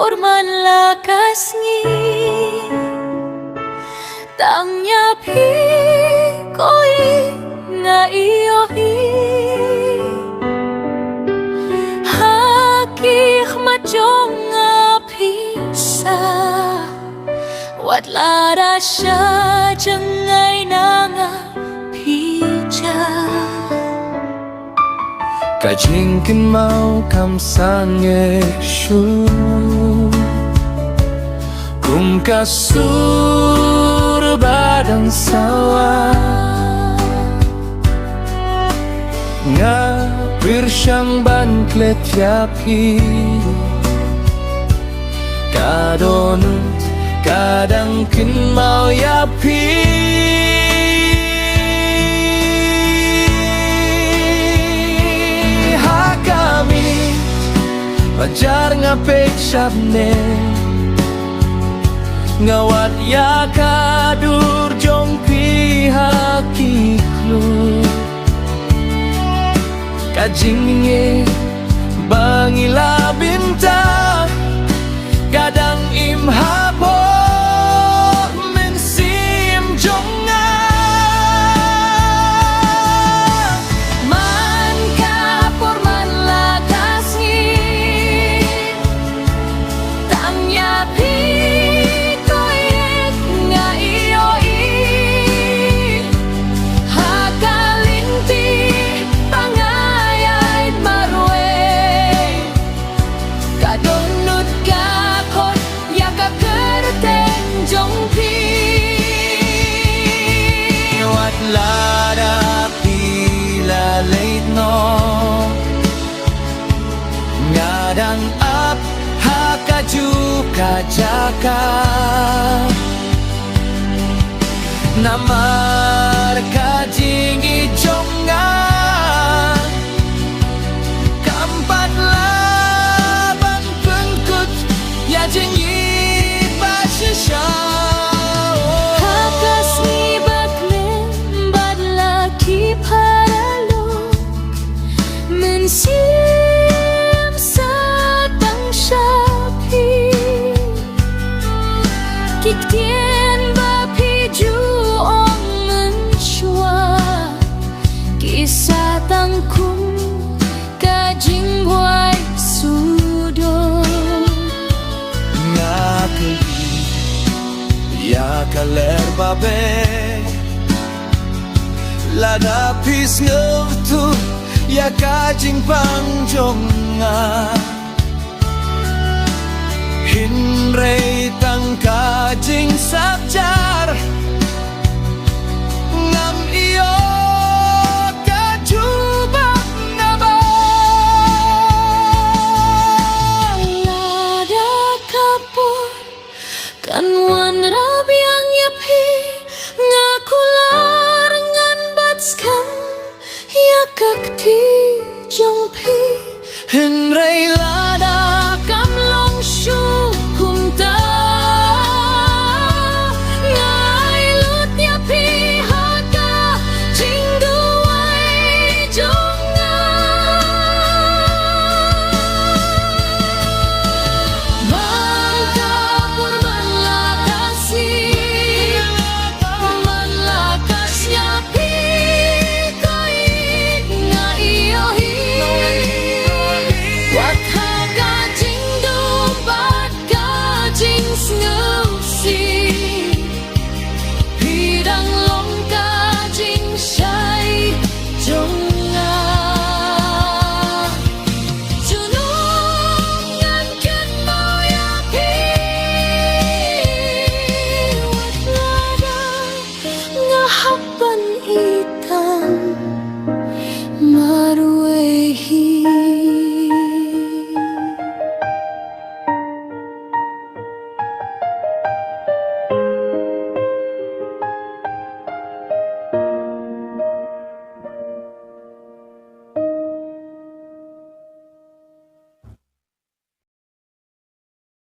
Porman lakas ngi Tangnya pi koi nga iyo hi Hakih majong nga pisa Wat lara siya jangay na nga pija Kajingkin mau kamsange shu Kum kasur badang sawa Nga pirsyang ban klet yapi Kadonut kadang kin mau yapi Wajar nga peksapne Ngawat ya kadur jong pihak iklu Kajingnya bangila bintang Kadang imhabo mensim jonga Man kapor man lakas ngi Tangnya pi koyek nga iyo i Hakalinti pangayait marwe Kadonut kakot ya kakerten jong pi Wat lada pila late no Ngadang up hakaju kajaka Namar kajingi jonga Kampat laban pengkut ya jingi basisya Hakas ni baklen badlaki paralog Mensim satang syapi Kiktien bapi juong mensyua Kisah tangkum kajing buai sudo Ngakeli ya kaler babe Lada pis ngeutu ya kajing pangjonga Hinrei tang kajing sabjar Ngam iyo kajubak naba Lada kapur kan wan rabiang yapi Ngakular ngan batskam ya kakti jong pi Hinrei la